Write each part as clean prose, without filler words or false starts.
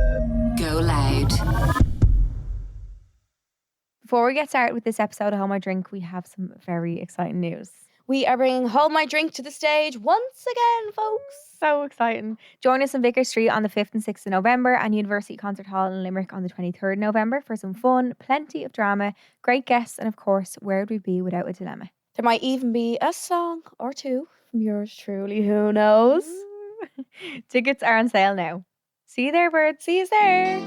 GoLoud. Before we get started with this episode of Hold My Drink, we have some very exciting news. We are bringing Hold My Drink to the stage once again, folks. So exciting. Join us on Vicar Street on the 5th and 6th of November and University Concert Hall in Limerick on the 23rd of November for some fun, plenty of drama, great guests, and of course, where would we be without a dilemma? There might even be a song or two from yours truly, who knows? Tickets are on sale now. See you there, birds. See you there.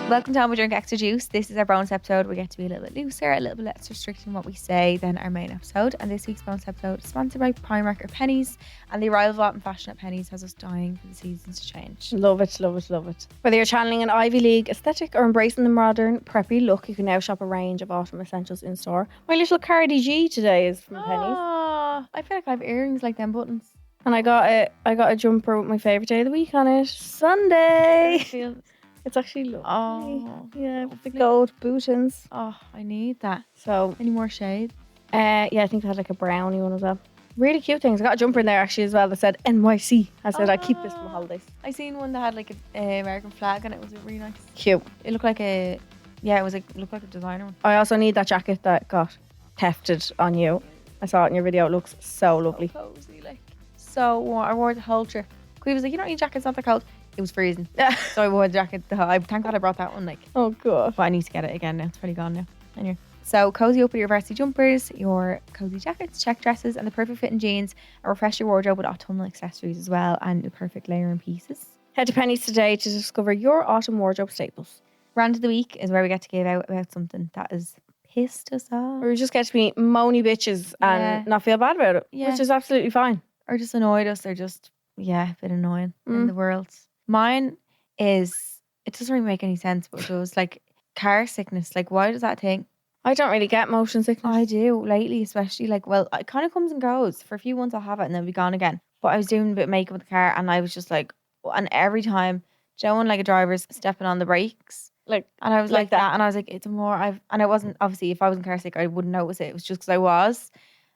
Welcome to Hold My Drink Extra Juice. This is our bonus episode. We get to be a little bit looser, a little bit less restricted in what we say than our main episode. And this week's bonus episode is sponsored by Primark or Pennies. And the arrival of autumn fashion at Pennies has us dying for the seasons to change. Love it, love it, love it. Whether you're channeling an Ivy League aesthetic or embracing the modern, preppy look, you can now shop a range of autumn essentials in store. My little Cardi G today is from Pennies. Oh, I feel like I have earrings like them buttons. And I got a jumper with my favourite day of the week on it. Sunday. It's actually lovely. Oh, yeah, with the gold buttons. Oh, I need that. So, Any more shade? yeah, I think they had like a brownie one as well. Really cute things. I got a jumper in there actually as well that said NYC. I said I'd keep this for the holidays. I seen one that had like a American flag and it was really nice. Cute. It looked like it looked like a designer one. I also need that jacket that got thefted on you. I saw it in your video. It looks so lovely. So cozy, like so warm. I wore it the whole trip. He was like, you don't need jackets, it's not that cold. It was freezing. Yeah. So I wore the jacket. Thank God I brought that one. Like, Oh, God. but I need to get it again now. It's probably gone now. Anyway, so cozy up with your varsity jumpers, your cozy jackets, check dresses, and the perfect fitting jeans, and refresh your wardrobe with autumnal accessories as well, and the perfect layering pieces. Head to Pennies today to discover your autumn wardrobe staples. Rant of the week is where we get to give out about something that has pissed us off, Or we just get to be moany bitches and not feel bad about it, which is absolutely fine. or just annoyed us, or just a bit annoying in the world. Mine is, it doesn't really make any sense, but it was like car sickness. Like, why does that thing? I don't really get motion sickness. I do lately, especially like, well, it kind of comes and goes. For a few months I'll have it and then it'll be gone again. But I was doing a bit of makeup with the car and I was just like, and every time, do you know when like a driver's stepping on the brakes? Like, And I was like like that. And I was like, it's more, and I wasn't, obviously, if I wasn't car sick, I wouldn't notice it. It was just because I was.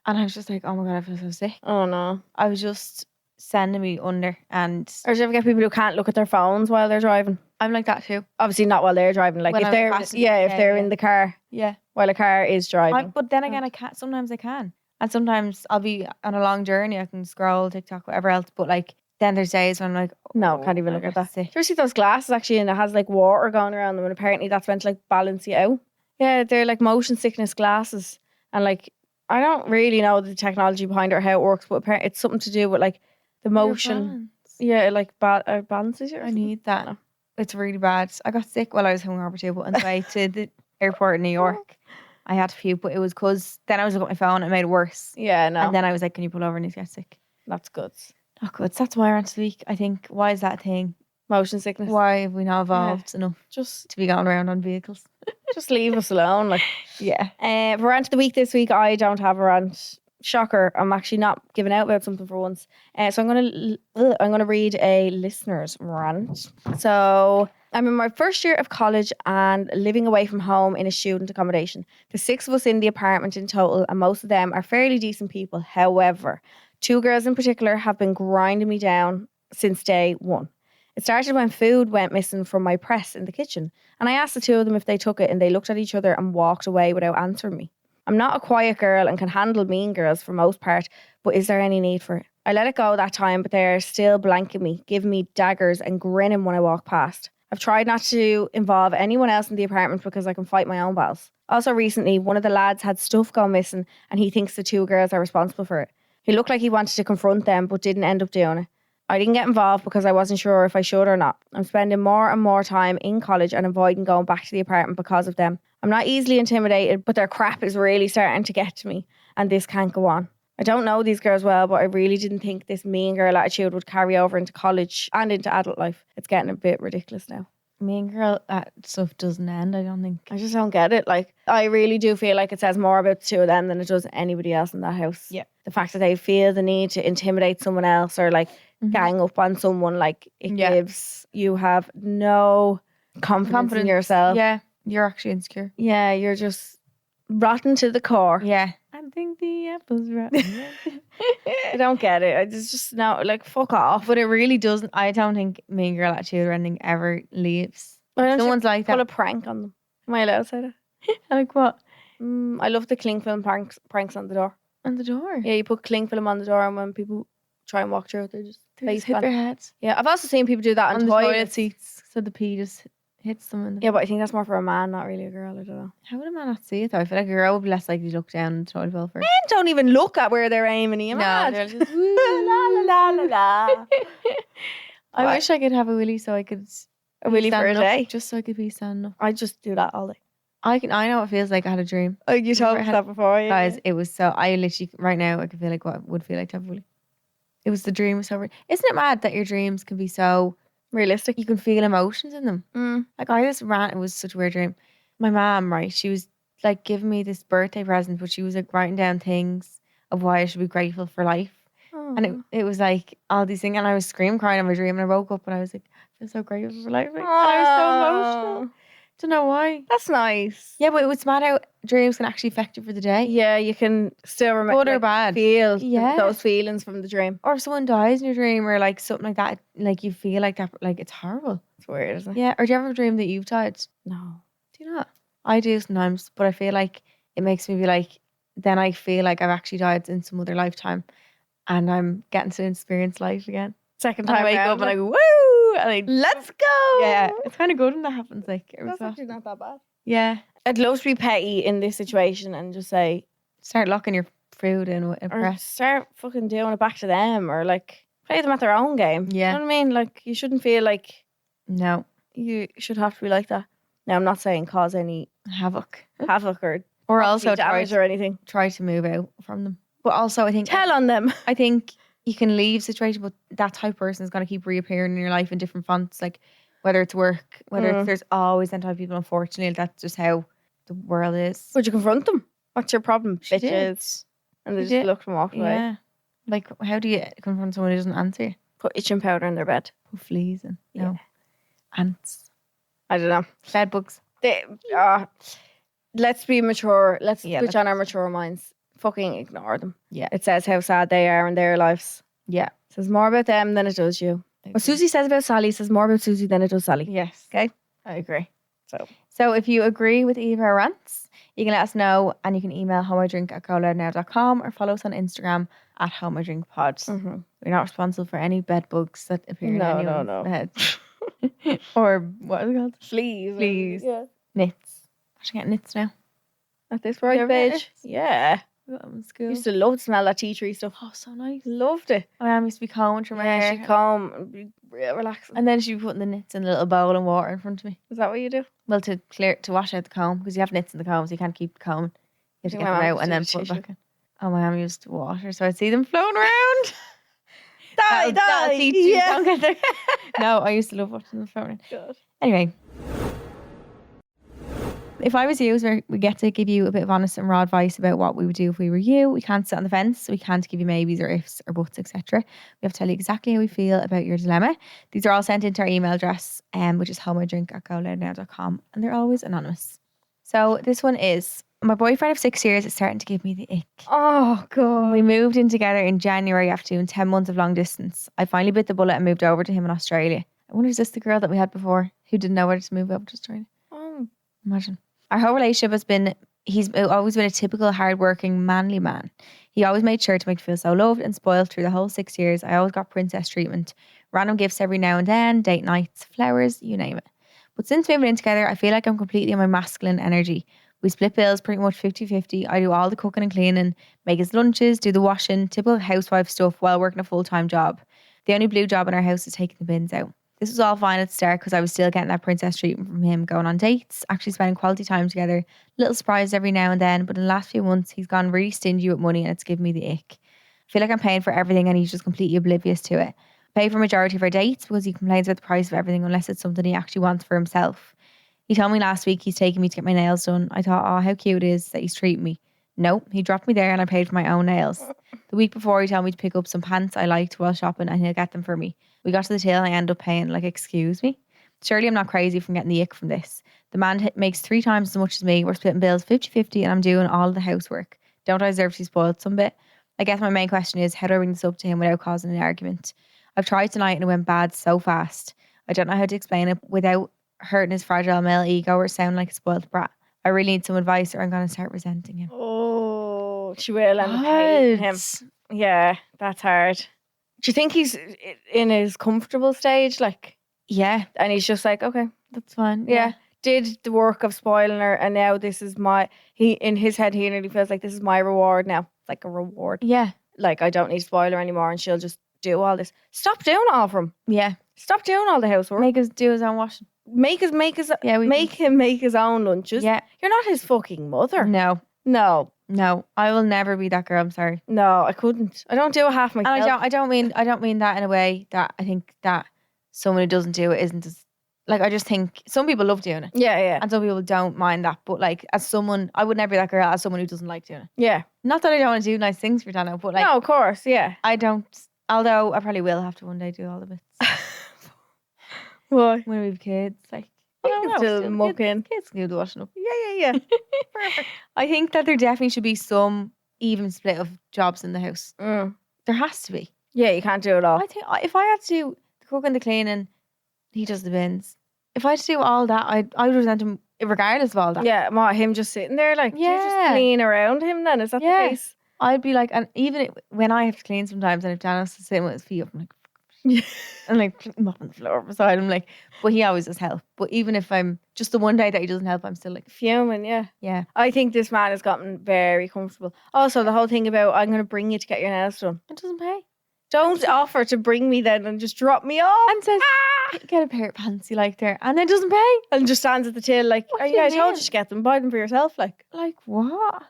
And I was just like, oh my God, I feel so sick. oh no. I was just sending me under. And Or do you ever get people who can't look at their phones while they're driving? I'm like that too. Obviously not while they're driving. Like When if I'm they're passenger, if they're yeah. in the car Yeah. while a car is driving. But then again, I can't. Sometimes I can. And sometimes I'll be on a long journey. I can scroll TikTok, whatever else. But like, then there's days when I'm like, No, can't even I look at get that. sick. Do you ever see those glasses actually and it has like water going around them and apparently that's meant to like balance you out? Yeah, they're like motion sickness glasses. And like, I don't really know the technology behind it or how it works, but apparently it's something to do with like the motion. balance. Yeah, it like balances you. Or I something. need that. No. It's really bad. I got sick while I was hungover too, but on the way to the airport in New York, I had to puke, but it was because then I was looking at my phone and it made it worse. Yeah, no. And then I was like, can you pull over and you get sick? That's good. Oh, good. So that's my rant of the week. I think, why is that a thing? Motion sickness. Why have we not evolved enough Just to be going around on vehicles? just leave us alone. Like Yeah. for rant of the week this week, I don't have a rant. Shocker! I'm actually not giving out about something for once. So I'm gonna read a listener's rant. So I'm in my first year of college and living away from home in a student accommodation. There's 6 of us in the apartment in total, and most of them are fairly decent people. However, 2 girls in particular have been grinding me down since day one. It started when food went missing from my press in the kitchen, and I asked the 2 of them if they took it, and they looked at each other and walked away without answering me. I'm not a quiet girl and can handle mean girls for most part, but is there any need for it? I let it go that time, but they're still blanking me, giving me daggers and grinning when I walk past. I've tried not to involve anyone else in the apartment because I can fight my own battles. Also recently, one of the lads had stuff go missing and he thinks the 2 girls are responsible for it. He looked like he wanted to confront them but didn't end up doing it. I didn't get involved because I wasn't sure if I should or not. I'm spending more and more time in college and avoiding going back to the apartment because of them. I'm not easily intimidated, but their crap is really starting to get to me, and this can't go on. I don't know these girls well, but I really didn't think this mean girl attitude would carry over into college and into adult life. It's getting a bit ridiculous now. Mean girl, that stuff doesn't end, I don't think. I just don't get it. Like, I really do feel like it says more about the 2 of them than it does anybody else in that house. Yeah. The fact that they feel the need to intimidate someone else or like gang up on someone, like it gives you have no confidence in yourself. Yeah, you're actually insecure. Yeah, you're just rotten to the core. Yeah. And I think the apple's rotten. I don't get it. It's just no, like fuck off. But it really doesn't. I don't think Mean Girl Attitude or anything ever leaves. Why don't you Someone's like pull that. a prank on them. Am I allowed to say that? Like what? I love the Clingfilm pranks on the door. On the door. Yeah, you put Clingfilm on the door, and when people try and walk through it, they just face hit plant. their heads. Yeah, I've also seen people do that On on the toilets. toilet seats, so the pee just hits them in the Yeah, but I think that's more for a man, not really a girl. I don't know. How would a man not see it though? I feel like a girl would be less likely to look down the toilet bowl first. Men don't even look at where they're aiming. You No, mad? they're just la la la la la. I What? wish I could have a willy so I could A willy for a stand up, day. just so I could be standing up. I just do that all day. I know what it feels like. I had a dream, Oh, you told I us had- that before, yeah. guys. It was so. I literally right now I can feel like what it would feel like to have a willy. It was the dream was so. Isn't it mad that your dreams can be so? Realistic. You can feel emotions in them. Like I just ran. It was such a weird dream. My mom, right? She was like giving me this birthday present, but she was like writing down things of why I should be grateful for life. And it was like all these things, and I was scream crying in my dream, and I woke up and I was like, I feel so grateful for life, like, and I was so emotional. Don't know why. That's nice. Yeah, but it was mad how dreams can actually affect you for the day. Yeah, you can still remember. Good or bad. Feel Yeah. those feelings from the dream. Or if someone dies in your dream, or like something like that, like you feel like that, like it's horrible. It's weird, isn't it? Yeah. Or do you ever dream that you've died? No. Do you not? I do sometimes, but I feel like it makes me be like, then I feel like I've actually died in some other lifetime, and I'm getting to experience life again. Second And time I wake round, up and I go, woo! And I, let's go. yeah, it's kind of good when that happens. Like, it was That's actually not that bad. yeah. I'd love to be petty in this situation and just say, Start locking your food in with a or press. start fucking doing it back to them, or like play them at their own game. Yeah. You know what I mean? Like you shouldn't feel like No. you should have to be like that. Now I'm not saying cause any Havoc. havoc or Or also damage or anything. try to move out from them. But also I think Tell on them. I think you can leave situation, but that type of person is going to keep reappearing in your life in different fonts. Like whether it's work, whether it's, there's always that type of people. Unfortunately, that's just how the world is. Would you confront them? What's your problem, She did. bitches? And they She just did. looked and walked away. Yeah. Like how do you confront someone who doesn't answer you? Put itching powder in their bed. Put fleas and Yeah. ants, I don't know. bed bugs. They, let's be mature. Let's Yeah, switch on our mature minds. Fucking ignore them. Yeah. It says how sad they are in their lives. Yeah. It says more about them than it does you. What Susie says about Sally says more about Susie than it does Sally. Yes. Okay? I agree. So So if you agree with either of our rants, you can let us know, and you can email homeidrink@goloudnow.com or follow us on Instagram at homeidrinkpod. We're not responsible for any bed bugs that appear in No, anyone's no. head. Or what is it called? Fleas. Fleas. Yeah. Nits. I should get nits now. At this You right ever get page. Yeah. I got them in school. Used to love to smell that tea tree stuff. Oh, so nice. Loved it. My mum used to be combing through my Yeah, hair. she'd come and be real relaxing. And then she'd be putting the nits in a little bowl of water in front of me. Is that what you do? Well, to wash out the comb, because you have nits in the comb, so you can't keep the comb. You have to think get my them mum out and then used to put do it back in. Oh, my mum used water, so I'd see them floating around. Yeah. Don't get there. No, I used to love watching them floating. God. Anyway, if I was you, we get to give you a bit of honest and raw advice about what we would do if we were you. We can't sit on the fence. We can't give you maybes or ifs or buts, etc. We have to tell you exactly how we feel about your dilemma. These are all sent into our email address, which is homeidrink@goloudnow.com, and they're always anonymous. So this one is, my boyfriend of 6 years is starting to give me the ick. Oh, God. We moved in together in January after doing 10 months of long distance. I finally bit the bullet and moved over to him in Australia. I wonder, is this the girl that we had before who didn't know whether to move over to Australia? Oh. Imagine. Our whole relationship has been, he's always been a typical hardworking, manly man. He always made sure to make me feel so loved and spoiled through the whole 6 years. I always got princess treatment. Random gifts every now and then, date nights, flowers, you name it. But since moving in together, I feel like I'm completely in my masculine energy. We split bills pretty much 50-50. I do all the cooking and cleaning, make his lunches, do the washing, typical housewife stuff while working a full-time job. The only blue job in our house is taking the bins out. This was all fine at the start because I was still getting that princess treatment from him, going on dates, actually spending quality time together, little surprises every now and then. But in the last few months, he's gone really stingy with money and it's given me the ick. I feel like I'm paying for everything and he's just completely oblivious to it. I pay for majority of our dates because he complains about the price of everything unless it's something he actually wants for himself. He told me last week he's taking me to get my nails done. I thought, oh, how cute it is that he's treating me. Nope, he dropped me there and I paid for my own nails. The week before, he told me to pick up some pants I liked while shopping and he'll get them for me. We got to the till and I ended up paying, like, excuse me? Surely I'm not crazy from getting the ick from this. The man makes 3 times as much as me. We're splitting bills 50-50 and I'm doing all of the housework. don't I deserve to be spoiled some bit? I guess my main question is, how do I bring this up to him without causing an argument? I've tried tonight and it went bad so fast. I don't know how to explain it without hurting his fragile male ego or sound like a spoiled brat. I really need some advice or I'm going to start resenting him. Oh, she will end up hating him. Yeah, that's hard. Do you think he's in his comfortable stage? Like, yeah. And he's just like, okay, that's fine. Yeah. Did the work of spoiling her, and now this is in his head, he nearly feels like this is my reward now. Like a reward. Yeah. Like, I don't need to spoil her anymore and she'll just do all this. Stop doing it all for him. Yeah. Stop doing all the housework. Make us do his own washing. Make him make his own lunches. Yeah. You're not his fucking mother. No. I will never be that girl. I'm sorry. No, I couldn't. I don't do it half myself. And I don't mean that in a way that I think that someone who doesn't do it isn't as, like, I just think some people love doing it. Yeah. And some people don't mind that. But like, as someone, I would never be that girl as someone who doesn't like doing it. Yeah. Not that I don't want to do nice things for Dano, but like, no, of course, yeah. I don't. Although I probably will have to one day do all the bits. Why? When we have kids, like, I don't know. Still muck in. Kids can do the washing up. Yeah. Perfect. I think that there definitely should be some even split of jobs in the house. There has to be. Yeah, you can't do it all. I think if I had to do the cooking, the cleaning, he does the bins. If I had to do all that, I would resent him regardless of all that. Yeah, him just sitting there, like, do you just clean around him then? Is that the case? I'd be like, and even when I have to clean sometimes, and if Dan has to sit with his feet up, I'm like, and like mopping the floor beside him, like, but he always does help. But even if I'm just the one day that he doesn't help, I'm still like fuming. Yeah. I think this man has gotten very comfortable. Also, the whole thing about I'm going to bring you to get your nails done. It doesn't pay. Don't offer to bring me then and just drop me off. And says, get a pair of pants you like there, and it doesn't pay. And just stands at the till like, I told you to get them, buy them for yourself. Like what?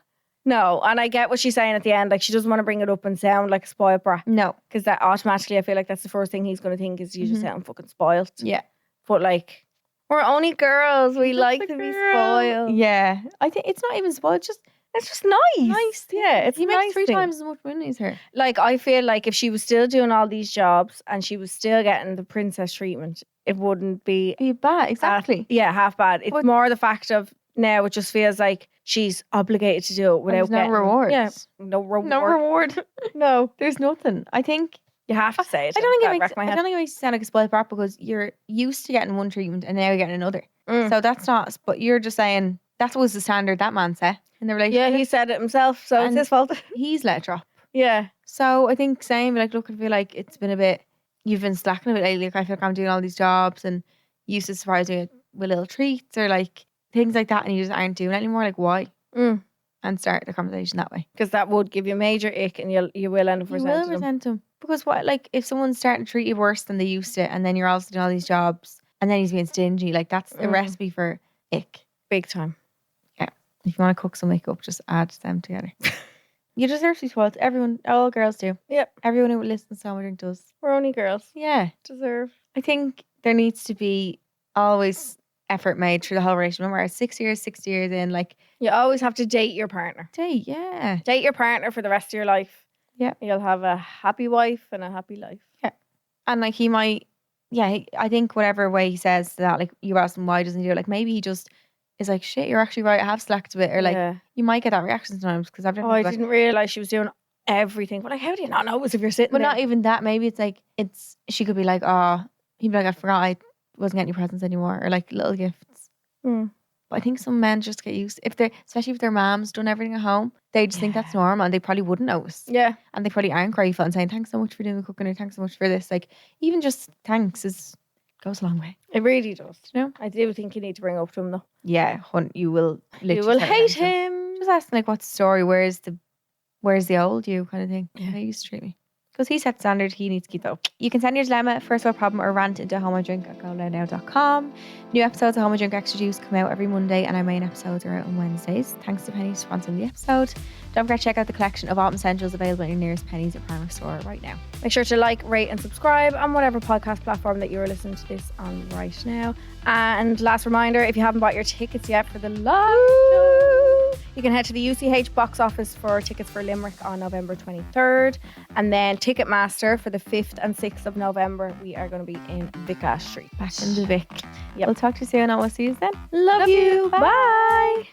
No, and I get what she's saying at the end. Like, she doesn't want to bring it up and sound like a spoiled brat. No. Because that automatically, I feel like that's the first thing he's going to think is you just sound fucking spoiled. Yeah. But like, we're only girls. We like to be spoiled. Yeah. I think it's not even spoiled. It's just nice. Nice. Yeah. It's he nice makes 3 times as much money as her. Like, I feel like if she was still doing all these jobs and she was still getting the princess treatment, it wouldn't be bad. Exactly. Half bad. It's more the fact of now it just feels like she's obligated to do it without getting reward. Yeah, no reward. No reward. No, there's nothing. I think you have to say it. I don't think it makes you sound like a spoiled brat because you're used to getting one treatment and now you're getting another. So that's not. But you're just saying that was the standard that man set in the relationship. Yeah, he said it himself, so it's his fault. He's let it drop. Yeah. So I think saying like, look, I feel like it's been a bit. You've been slacking a bit lately. Like, I feel like I'm doing all these jobs and you used to surprise me with little treats or like things like that, and you just aren't doing it anymore. Like, why? And start the conversation that way, because that would give you major ick, and you will end up resent them. Because what, like, if someone's starting to treat you worse than they used to, and then you're also doing all these jobs, and then he's being stingy, like that's a recipe for ick, big time. Yeah, if you want to cook some makeup, just add them together. You deserve to be spoiled. Everyone, all girls do. Yep. Everyone who listens to Summer Drink does. We're only girls. Yeah, deserve. I think there needs to be always effort made through the whole relationship. Remember, 6 years in, like, you always have to date your partner. Date your partner for the rest of your life. Yeah, you'll have a happy wife and a happy life. Yeah, and like he might. Yeah, I think whatever way he says that, like, you ask him why doesn't he do it, like maybe he just is like, shit, you're actually right, I have slacked a bit, or like you might get that reaction sometimes because I've never. I didn't realize she was doing everything. But like, how do you not know if you're sitting? But there? not even that. Maybe it's like she could be like, oh, he'd be like, I forgot I wasn't getting any presents anymore, or like little gifts. But I think some men just get used, especially if their mom's done everything at home, they just think that's normal and they probably wouldn't notice. Yeah. And they probably aren't grateful and saying, thanks so much for doing the cooking, or thanks so much for this. Like, even just thanks goes a long way. It really does. You know? I do think you need to bring up to him though. Yeah, you will hate him. Just ask him, like, what's the story? Where's the old you kind of thing? Yeah. How you used to treat me. Because he set standard, he needs to keep that up. You can send your dilemma, first world problem, or rant into homeidrink@GoLoud.com. New episodes of Home I Drink Extra Juice come out every Monday, and our main episodes are out on Wednesdays. Thanks to Pennies for sponsoring the episode. Don't forget to check out the collection of autumn essentials available in your nearest Pennies or Primark store right now. Make sure to like, rate and subscribe on whatever podcast platform that you are listening to this on right now. And last reminder, if you haven't bought your tickets yet for the live show, you can head to the UCH box office for tickets for Limerick on November 23rd. And then Ticketmaster for the 5th and 6th of November. We are going to be in Vicar Street. Back in the Vic. Yep. We'll talk to you soon, and we'll see you then. Love you. Bye.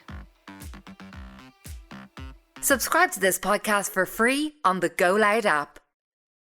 Subscribe to this podcast for free on the GoLoud app.